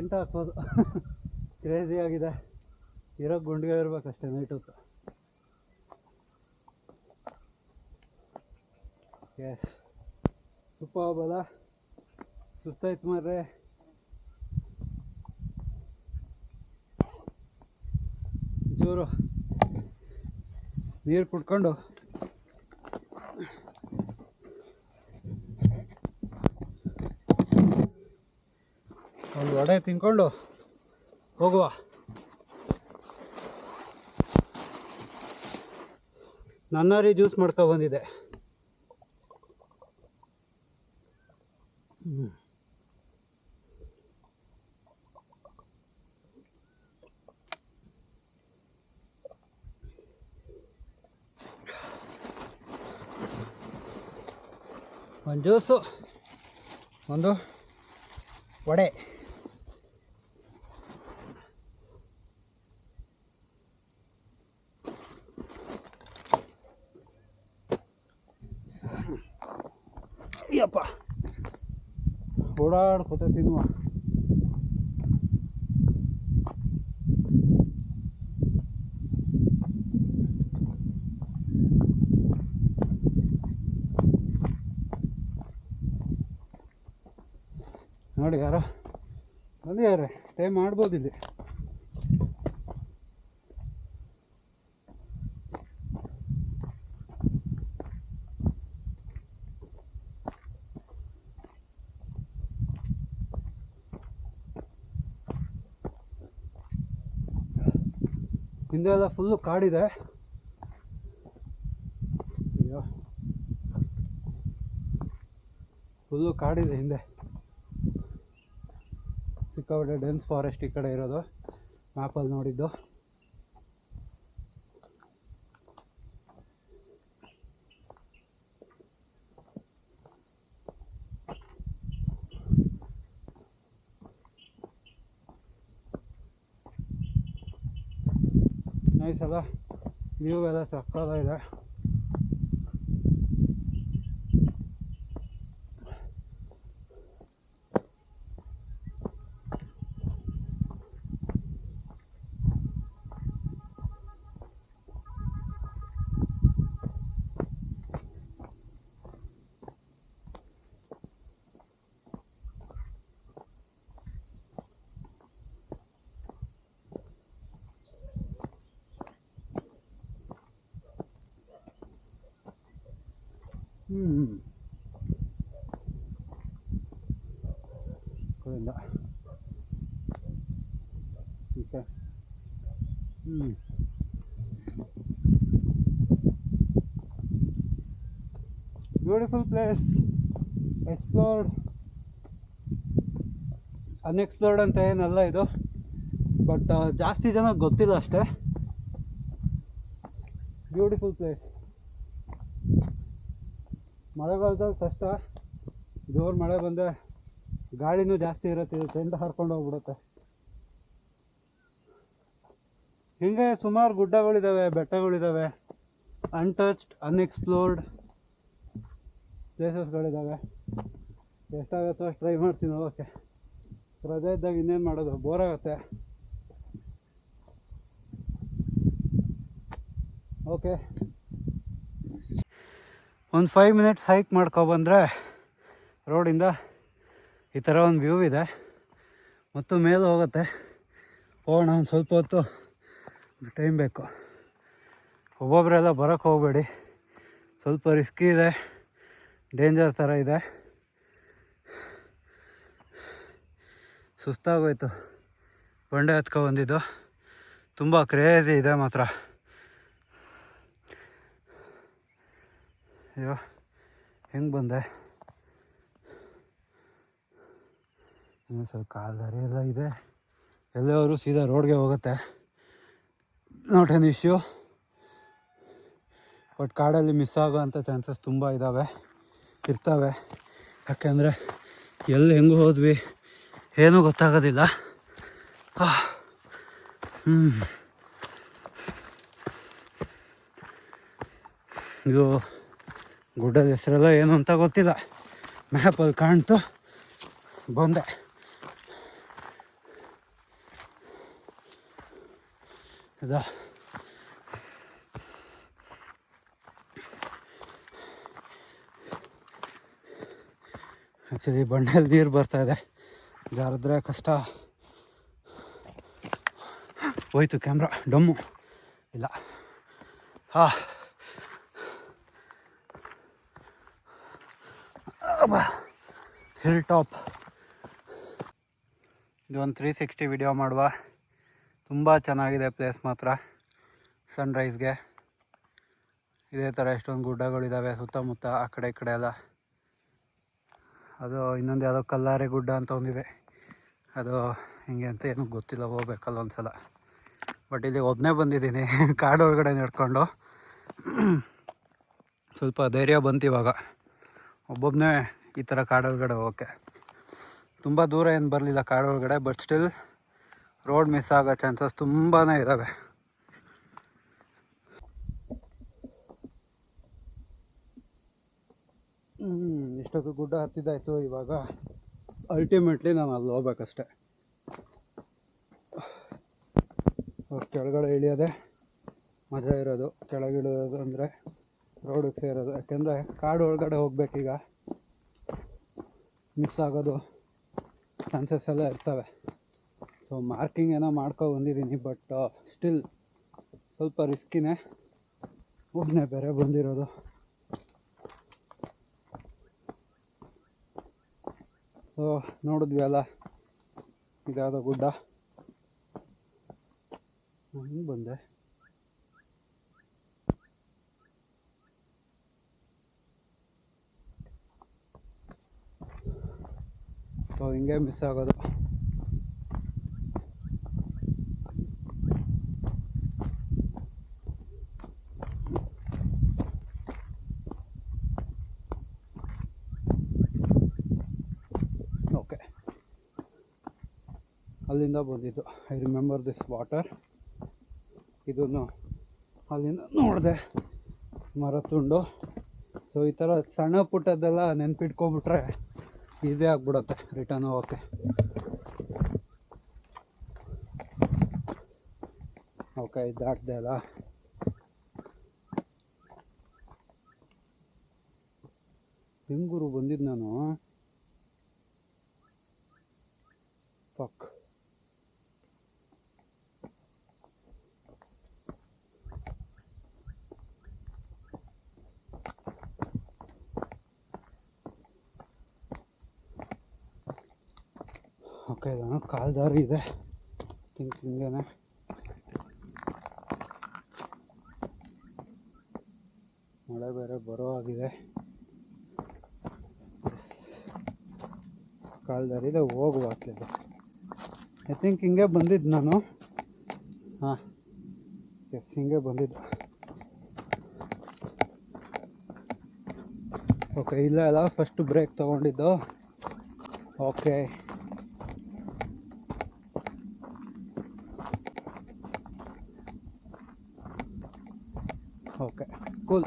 ಅಂತ ಹಾಕೋದು. ಕ್ರೇಜಿ ಆಗಿದೆ. ಇರೋ ಗುಂಡಿಗೆ ಇರ್ಬೇಕಷ್ಟೇ ನೈಟ್ ಹೊತ್ತು. ಎಸ್ ತುಪ್ಪ ಬಲ ಸುಸ್ತಾಯ್ತು ಮಾರ್ರೆ. ಜೋರು ನೀರು ಕುಡ್ಕೊಂಡು ಒಂದು ವಡೆ ತಿನ್ಕೊಂಡು ಹೋಗುವ. ನನ್ನಾರಿ ಜ್ಯೂಸ್ ಮಾಡ್ಕೊಬಂದಿದ್ದೆ. ಒಂದು ಜ್ಯೂಸು, ಒಂದು ವಡೆ. ಅಯ್ಯಪ್ಪ ಓಡಾಡ್ಕೊತ ತಿನ್ನುವ. ನೋಡಿ ಯಾರೋ ಬಂದಿದ್ದಾರೆ, ಟೈಮ್ ಮಾಡ್ಬೋದು ಇಲ್ಲಿ. ಹಿಂದೆ ಎಲ್ಲ ಫುಲ್ಲು ಕಾಡಿದೆ. ಅಯ್ಯೋ ಫುಲ್ಲು ಕಾಡಿದೆ ಹಿಂದೆ. ಸಿಕ್ಕಾಪಟ್ಟೆ ಡೆನ್ಸ್ ಫಾರೆಸ್ಟ್ ಈ ಕಡೆ ಇರೋದು, ಮ್ಯಾಪಲ್ಲಿ ನೋಡಿದ್ದು. ನೈಸ್ ಅಲ್ಲ, ವ್ಯೂ ಎಲ್ಲ ಸಕ್ಕತ್ತಾಗಿದೆ. ಕಡೆಯಿಂದ okay. Beautiful place, explored. Unexplored ಅಂತ ಏನಲ್ಲ ಇದು, ಬಟ್ ಜಾಸ್ತಿ ಜನ ಗೊತ್ತಿಲ್ಲ ಅಷ್ಟೇ. Beautiful place. ಮಳೆಗಾಲದಲ್ಲಿ ಕಷ್ಟ, ಜೋರು ಮಳೆ ಬಂದರೆ ಗಾಳಿನೂ ಜಾಸ್ತಿ ಇರುತ್ತೆ, ಟೆಂಟ್ ಹರ್ಕೊಂಡು ಹೋಗ್ಬಿಡುತ್ತೆ. ಹೀಗೆ ಸುಮಾರು ಗುಡ್ಡಗಳಿದ್ದಾವೆ, ಬೆಟ್ಟಗಳಿದ್ದಾವೆ, ಅನ್ಟಚ್ಡ್ ಅನ್ಎಕ್ಸ್ಪ್ಲೋರ್ಡ್ ಪ್ಲೇಸಸ್ಗಳಿದ್ದಾವೆ. ಎಷ್ಟಾಗುತ್ತೋ ಅಷ್ಟು ಟ್ರೈ ಮಾಡ್ತೀನಿ ಹೋಗೋಕ್ಕೆ. ರಜೆ ಇದ್ದಾಗ ಇನ್ನೇನು ಮಾಡೋದು, ಬೋರ್ ಆಗುತ್ತೆ. ಓಕೆ, ಒಂದು 5 ಮಿನಿಟ್ಸ್ ಹೈಕ್ ಮಾಡ್ಕೊಬಂದರೆ ರೋಡಿಂದ ಈ ಥರ ಒಂದು ವ್ಯೂ ಇದೆ. ಮತ್ತು ಮೇಲೆ ಹೋಗುತ್ತೆ. ಹೋಗೋಣ, ಒಂದು ಸ್ವಲ್ಪ ಹೊತ್ತು ಟೈಮ್ ಬೇಕು. ಒಬ್ಬೊಬ್ಬರೆಲ್ಲ ಬರೋಕ್ಕೆ ಹೋಗಬೇಡಿ, ಸ್ವಲ್ಪ ರಿಸ್ಕಿ ಇದೆ, ಡೇಂಜರ್ ಥರ ಇದೆ. ಸುಸ್ತಾಗೋಯ್ತು ಬಂಡೆ ಹತ್ಕೊಬಂದಿದ್ದು. ತುಂಬ ಕ್ರೇಜಿ ಇದೆ ಮಾತ್ರ. ಅಯ್ಯೋ ಹೆಂಗೆ ಬಂದೆ. ಇನ್ನೂ ಸ್ವಲ್ಪ ಕಾಲು ದಾರಿ ಎಲ್ಲ ಇದೆ. ಎಲ್ಲವರು ಸೀದಾ ರೋಡ್ಗೆ ಹೋಗುತ್ತೆ, ನಾಟ್ ಎನ್ ಇಶ್ಯೂ. ಬಟ್ ಕಾಡಲ್ಲಿ ಮಿಸ್ ಆಗೋವಂಥ ಚಾನ್ಸಸ್ ತುಂಬ ಇರ್ತವೆ. ಯಾಕೆಂದರೆ ಎಲ್ಲಿ ಹೆಂಗೆ ಹೋದ್ವಿ ಏನೂ ಗೊತ್ತಾಗೋದಿಲ್ಲ. ಇದು ಗುಡ್ಡದ ಹೆಸರೆಲ್ಲ ಏನು ಅಂತ ಗೊತ್ತಿಲ್ಲ, ಮ್ಯಾಪಲ್ಲಿ ಕಾಣ್ತು ಬಂದೆ. ಇದು ಆ್ಯಕ್ಚುಲಿ ಬಂಡೆಯಲ್ಲಿ ನೀರು ಬರ್ತಾಯಿದೆ, ಜಾರಿದ್ರೆ ಕಷ್ಟ. ಹೋಯ್ತು ಕ್ಯಾಮ್ರಾ, ಡಮ್ಮು ಇಲ್ಲ. Hill top. ಇದೊಂದು 360 ವಿಡಿಯೋ ಮಾಡುವ. ತುಂಬ ಚೆನ್ನಾಗಿದೆ ಪ್ಲೇಸ್ ಮಾತ್ರ. ಸನ್ರೈಸ್ಗೆ ಇದೇ ಥರ ಎಷ್ಟೊಂದು ಗುಡ್ಡಗಳಿದ್ದಾವೆ ಸುತ್ತಮುತ್ತ, ಆ ಕಡೆ ಈ ಕಡೆ ಎಲ್ಲ. ಅದು ಇನ್ನೊಂದು ಯಾವುದೋ ಕಲ್ಲಾರೆ ಗುಡ್ಡ ಅಂತ ಒಂದಿದೆ, ಅದು ಹಿಂಗೆ ಅಂತ ಏನೂ ಗೊತ್ತಿಲ್ಲ, ಹೋಗ್ಬೇಕಲ್ಲ ಒಂದು ಸಲ. ಬಟ್ ಇಲ್ಲಿ ಒಬ್ಬನೇ ಬಂದಿದ್ದೀನಿ ಕಾಡು ಒಳಗಡೆ ನಡ್ಕೊಂಡು. ಸ್ವಲ್ಪ ಧೈರ್ಯ ಬಂತು ಇವಾಗ ಒಬ್ಬೊಬ್ಬನೇ ಈ ಥರ ಕಾಡೊಳಗಡೆ ಹೋಗೋಕ್ಕೆ. ತುಂಬ ದೂರ ಏನು ಬರಲಿಲ್ಲ ಕಾಡೊಳಗಡೆ, ಬಟ್ ಸ್ಟಿಲ್ ರೋಡ್ ಮಿಸ್ ಆಗೋ ಚಾನ್ಸಸ್ ತುಂಬಾ ಇದ್ದಾವೆ. ಇಷ್ಟೊತ್ತು ಗುಡ್ಡ ಹತ್ತಿದ್ದಾಯಿತು. ಇವಾಗ ಅಲ್ಟಿಮೇಟ್ಲಿ ನಾನು ಅಲ್ಲಿ ಹೋಗ್ಬೇಕಷ್ಟೆ. ಕೆಳಗಡೆ ಇಳಿಯೋದೆ ಮಜಾ ಇರೋದು. ಕೆಳಗಿಳಿಯೋದು ಅಂದರೆ ರೋಡಿಗೆ ಸೇರೋದು, ಯಾಕೆಂದರೆ ಕಾಡು ಒಳಗಡೆ ಹೋಗ್ಬೇಕೀಗ, ಮಿಸ್ ಆಗೋದು ಚಾನ್ಸಸ್ ಎಲ್ಲ ಇರ್ತವೆ. ಸೊ ಮಾರ್ಕಿಂಗ್ ಏನೋ ಬಂದಿದ್ದೀನಿ, ಬಟ್ ಸ್ಟಿಲ್ ಸ್ವಲ್ಪ ರಿಸ್ಕಿನೇ. ಒಬ್ಬನೇ ಬೇರೆ ಬಂದಿರೋದು. ಸೊ ನೋಡಿದ್ವಿ ಅಲ್ಲ, ಇದ್ಯಾವುದೋ ಗುಡ್ಡ. ಹಿಂಗೆ ಬಂದೆ. ಸೊ ಹಿಂಗೆ ಮಿಸ್ ಆಗೋದು. ಓಕೆ, ಅಲ್ಲಿಂದ ಬಂದಿದ್ದು. I remember this water. ಇದನ್ನು ಅಲ್ಲಿಂದ ನೋಡಿದೆ, ಮರ ತುಂಡು. ಸೊ ಈ ಥರ ಸಣ್ಣ ಪುಟ್ಟದ್ದೆಲ್ಲ ನೆನ್ಪಿಟ್ಕೊಂಡ್ಬಿಟ್ರೆ ಈಸಿ ಆಗಿಬಿಡುತ್ತೆ ರಿಟರ್ನ್ ಹೋಗೋಕ್ಕೆ. ಓಕೆ, ಇದು ದಾಟ್ದೆ ಅಲ್ಲ. ಹೆಂಗೂರು ಬಂದಿದ್ದು ನಾನು. ಫಕ್. ಓಕೆ, ಇದನ್ನು ಕಾಲ್ದಾರಿ ಇದೆ. ಥಿಂಕ್ ಹಿಂಗೇನೆ. ಮಳೆ ಬೇರೆ ಬರೋ ಆಗಿದೆ. ಕಾಲ್ದಾರಿ ಇದೆ, ಹೋಗುವ ಆಗ್ಲಿದೆ. ಐ ಥಿಂಕ್ ಹಿಂಗೆ ಬಂದಿದ್ದು ನಾನು. ಹಾಂ, ಎಸ್, ಹಿಂಗೆ ಬಂದಿದ್ದು. ಓಕೆ, ಇಲ್ಲ ಅಲ್ಲ ಫಸ್ಟ್ ಬ್ರೇಕ್ ತೊಗೊಂಡಿದ್ದು. Okay, okay, cool.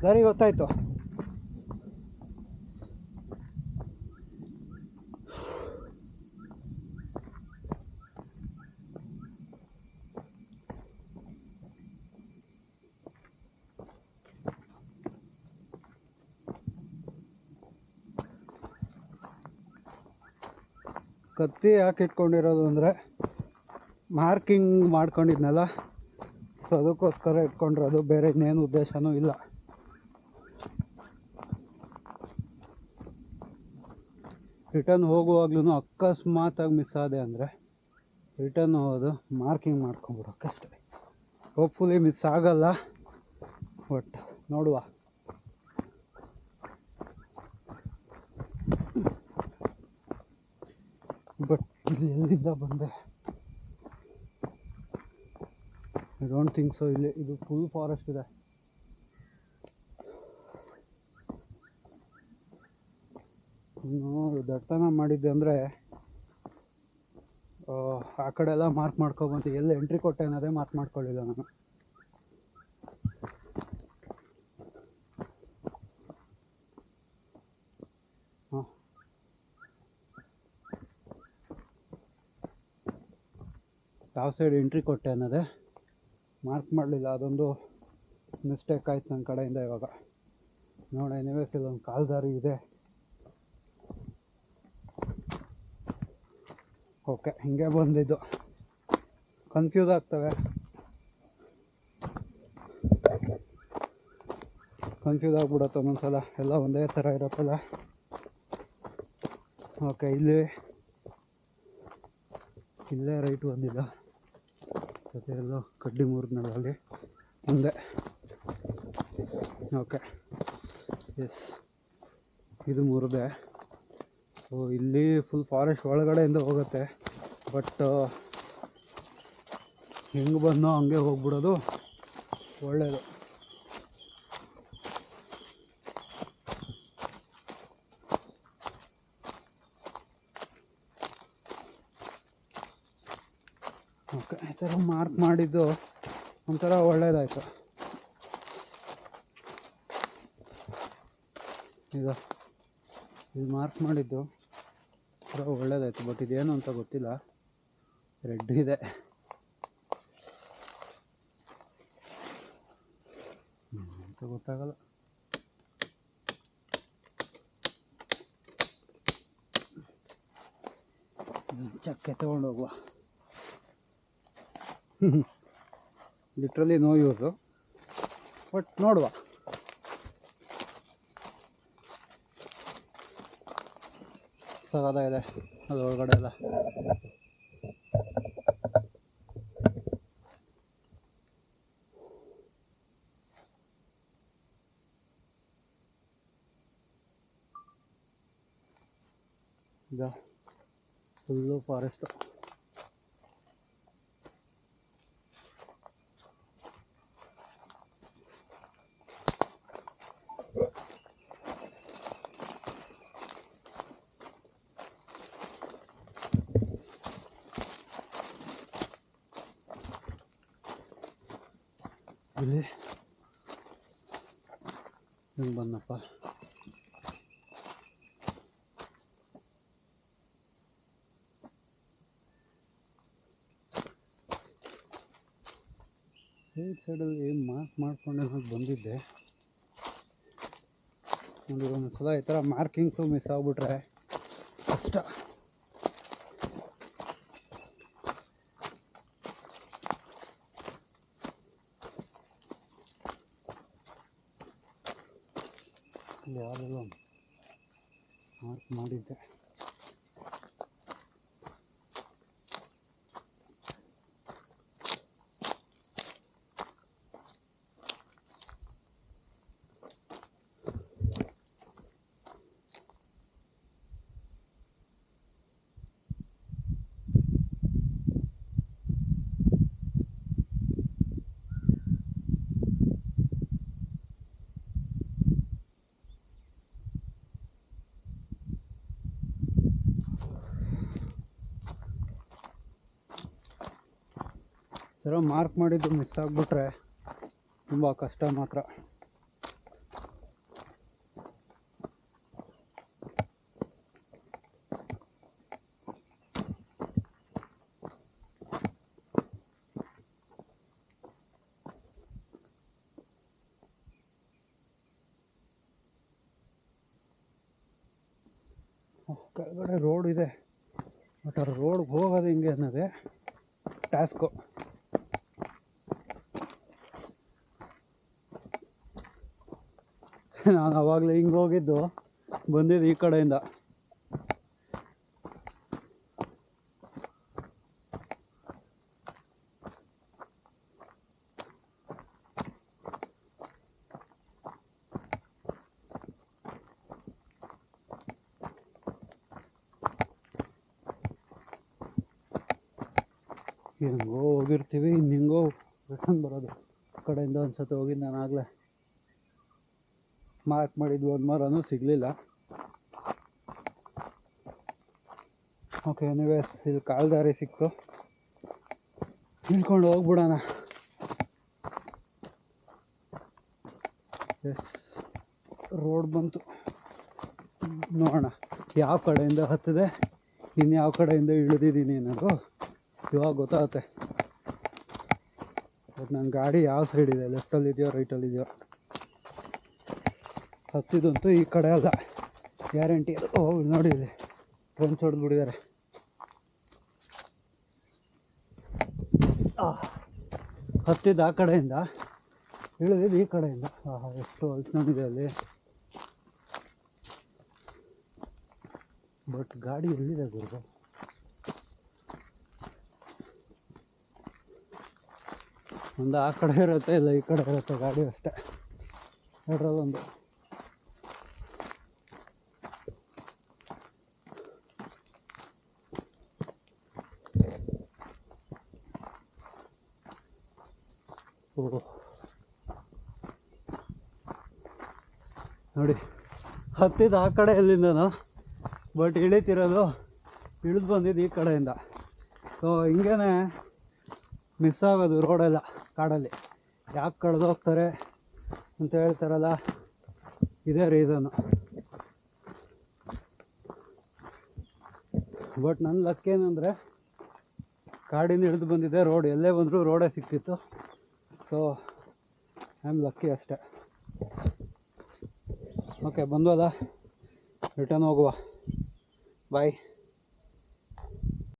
ದಾರಿ ಗೊತ್ತಾಯ್ತು. ಕತ್ತಿ ಯಾಕೆ ಇಟ್ಕೊಂಡಿರೋದು ಅಂದರೆ ಮಾರ್ಕಿಂಗ್ ಮಾಡ್ಕೊಂಡಿದ್ನಲ್ಲ, ಸೊ ಅದಕ್ಕೋಸ್ಕರ ಇಟ್ಕೊಂಡಿರೋದು. ಬೇರೆ ಇನ್ನೇನು ಉದ್ದೇಶನೂ ಇಲ್ಲ. ರಿಟರ್ನ್ ಹೋಗುವಾಗ್ಲೂ ಅಕಸ್ಮಾತಾಗಿ ಮಿಸ್ ಆದೆ ಅಂದರೆ ರಿಟರ್ನ್ ಹೋಗೋದು ಮಾರ್ಕಿಂಗ್ ಮಾಡ್ಕೊಂಬಿಡೋಕ್ಕಷ್ಟೆ. ಹೋಪ್ಫುಲಿ ಮಿಸ್ ಆಗಲ್ಲ, ಬಟ್ ನೋಡುವ. ಬಟ್ ಇಲ್ಲಿ ಎಲ್ಲಿಂದ ಬಂದೆ? I don't think so. ಇಲ್ಲಿ ಇದು ಫುಲ್ ಫಾರೆಸ್ಟ್ ಇದೆ. ದಟ್ಟನ ಮಾಡಿದ್ದೆ ಅಂದರೆ ಆ ಕಡೆ ಎಲ್ಲ ಮಾರ್ಕ್ ಮಾಡ್ಕೊಬಂತು. ಎಲ್ಲಿ ಎಂಟ್ರಿ ಕೊಟ್ಟೆ ಅನ್ನೋದೇ ಮಾರ್ಕ್ ಮಾಡ್ಕೊಳ್ಳಿಲ್ಲ ನಾನು. ಹಾಂ, ಯಾವ ಸೈಡ್ ಎಂಟ್ರಿ ಕೊಟ್ಟೆ ಅನ್ನೋದೇ ಮಾರ್ಕ್ ಮಾಡಲಿಲ್ಲ, ಅದೊಂದು ಮಿಸ್ಟೇಕ್ ಆಯ್ತು ನನ್ನ ಕಡೆಯಿಂದ. ಇವಾಗ ನೋಡಿ ಎನಿವೇಸ್ ಇಲ್ಲೊಂದು ಕಾಲ್ದಾರಿ ಇದೆ. ಓಕೆ, ಹಿಂಗೆ ಬಂದಿದ್ದು. ಕನ್ಫ್ಯೂಸ್ ಆಗ್ತವೆ, ಕನ್ಫ್ಯೂಸ್ ಆಗ್ಬಿಡುತ್ತೆ ಒಂದೊಂದ್ಸಲ, ಎಲ್ಲ ಒಂದೇ ಥರ ಇರೋಕ್ಕಲ್ಲ. ಓಕೆ, ಇಲ್ಲೇ ರೈಟ್ ಬಂದಿಲ್ಲ, ಮತ್ತು ಎಲ್ಲೋ ಕಡ್ಡಿ ಮುರಿದ್ನಲ್ಲ ಅಲ್ಲಿ ಮುಂದೆ. ಓಕೆ, ಎಸ್, ಇದು ಮುರಿದೆ. ಸೊ ಇಲ್ಲಿ ಫುಲ್ ಫಾರೆಸ್ಟ್ ಒಳಗಡೆಯಿಂದ ಹೋಗುತ್ತೆ, ಬಟ್ ಹೆಂಗೆ ಬಂದೋ ಹಂಗೆ ಹೋಗ್ಬಿಡೋದು ಒಳ್ಳೆಯದು. ಓಕೆ, ಈ ಥರ ಮಾರ್ಕ್ ಮಾಡಿದ್ದು ಒಂಥರ ಒಳ್ಳೇದಾಯಿತು. ಇದು ಮಾರ್ಕ್ ಮಾಡಿದ್ದು ಥರ ಒಳ್ಳೇದಾಯಿತು, ಬಟ್ ಇದೇನು ಅಂತ ಗೊತ್ತಿಲ್ಲ. ರೆಡ್ ಇದೆ. ಅಂತ ಗೊತ್ತಾಗಲ್ಲ. ಚಕ್ಕೆ ತೊಗೊಂಡೋಗುವ. ಲಿಟ್ರಲಿ ನೋ ಯೂಸು, ಬಟ್ ನೋಡುವ. ಸಗದ ಇದೆ ಅದರೊಳಗಡೆ ಎಲ್ಲ. ಈಗ ಫುಲ್ಲು ಫಾರೆಸ್ಟು. ಇಲ್ಲಿ ಹಿಂಗೆ ಬಂದಪ್ಪ. ಸೈಡಲ್ಲಿ ಮಾರ್ಕ್ ಮಾಡ್ಕೊಂಡು ಬಂದಿದ್ದೆ. ಒಂದು ಸಲ ಈ ಥರ ಮಾರ್ಕಿಂಗ್ಸು ಮಿಸ್ ಆಗಿಬಿಟ್ರೆ ಕಷ್ಟ. ಯಾವುದೆಲ್ಲ ಮಾರ್ಕ್ ಮಾಡಿದ್ದೆ. ಸರ ಮಾರ್ಕ್ ಮಾಡಿದ್ದು ಮಿಸ್ ಆಗಿಬಿಟ್ರೆ ತುಂಬ ಕಷ್ಟ ಮಾತ್ರ. ಕೆಳಗಡೆ ರೋಡ್ ಇದೆ, ಬಟ್ ಆ ರೋಡ್ಗೆ ಹೋಗೋದು ಹಿಂಗೆ ಅನ್ನೋದೇ ಟಾಸ್ಕು. ನಾನು ಆವಾಗಲೇ ಹಿಂಗೆ ಹೋಗಿದ್ದು, ಬಂದಿದ್ದು ಈ ಕಡೆಯಿಂದ. ಹಿಂಗೋ ಹೋಗಿರ್ತೀವಿ, ಇನ್ನು ಹಿಂಗೋ ರಿಟರ್ನ್ ಬರೋದು. ಆ ಕಡೆಯಿಂದ ಒಂದು ಸತಿ ಹೋಗಿದ್ದು ನಾನು ಆಗಲೇ. ಮಾರ್ಕ್ ಮಾಡಿದ್ದು ಒಂದು ಮರನೂ ಸಿಗಲಿಲ್ಲ. ಓಕೆ, ಎನಿವೇಸ್ ಇಲ್ಲಿ ಕಾಲ್ದಾರಿ ಸಿಕ್ತು, ನಿಲ್ಕೊಂಡು ಹೋಗ್ಬಿಡೋಣ. ಎಸ್, ರೋಡ್ ಬಂತು. ನೋಡೋಣ ಯಾವ ಕಡೆಯಿಂದ ಹತ್ತಿದೆ, ಇನ್ಯಾವ ಕಡೆಯಿಂದ ಇಳಿದಿದ್ದೀನಿ ಅನ್ನೋದು ಇವಾಗ ಗೊತ್ತಾಗುತ್ತೆ. ಬಟ್ ನನ್ನ ಗಾಡಿ ಯಾವ ಸೈಡ್ ಇದೆ, ಲೆಫ್ಟಲ್ಲಿದೆಯೋ ರೈಟಲ್ಲಿದೆಯೋ. ಹತ್ತಿದಂತೂ ಈ ಕಡೆ ಅಲ್ಲ ಗ್ಯಾರಂಟಿ. ಓ ನೋಡಿ ಇಲ್ಲಿ ಟ್ರೆಂಚ್ ಹೊಡೆದು ಬಿಟ್ಟಿದ್ದಾರೆ. ಹತ್ತಿದ್ದು ಆ ಕಡೆಯಿಂದ, ಇಳಿದಿದ್ದು ಈ ಕಡೆಯಿಂದ. ಎಷ್ಟು ಹೊಲ್ಸ್ಕೊಂಡಿದೆ ಅಲ್ಲಿ. ಬಟ್ ಗಾಡಿ ಎಲ್ಲಿದೆ ಗುರು? ಒಂದು ಆ ಕಡೆ ಇರುತ್ತೆ, ಇಲ್ಲ ಈ ಕಡೆ ಇರುತ್ತೆ ಗಾಡಿ ಅಷ್ಟೇ, ಎರಡರಲ್ಲೊಂದು. ನೋಡಿ ಹತ್ತಿದ್ದು ಆ ಕಡೆ ಎಲ್ಲಿಂದನೋ, ಬಟ್ ಇಳಿತಿರೋದು ಇಳಿದು ಬಂದಿದ್ದು ಈ ಕಡೆಯಿಂದ. ಸೊ ಹಿಂಗೇ ಮಿಸ್ ಆಗೋದು ರೋಡೆಲ್ಲ ಕಾಡಲ್ಲಿ. ಯಾಕೆ ಕಳೆದೋಗ್ತಾರೆ ಅಂತ ಹೇಳ್ತಾರಲ್ಲ, ಇದೇ ರೀಸನ್ನು. ಬಟ್ ನನ್ನ ಲಕ್ ಏನಂದರೆ ಕಾಡಿಂದ ಇಳಿದು ಬಂದಿದ್ದೆ, ರೋಡ್ ಎಲ್ಲೇ ಬಂದರೂ ರೋಡೇ ಸಿಕ್ತಿತ್ತು. ಸೊ ಐ ಆಮ್ ಲಕ್ಕಿ ಅಷ್ಟೇ. ಓಕೆ, ಬಂದ್ವಲ್ಲ, ರಿಟರ್ನ್ ಹೋಗುವ. ಬಾಯ್.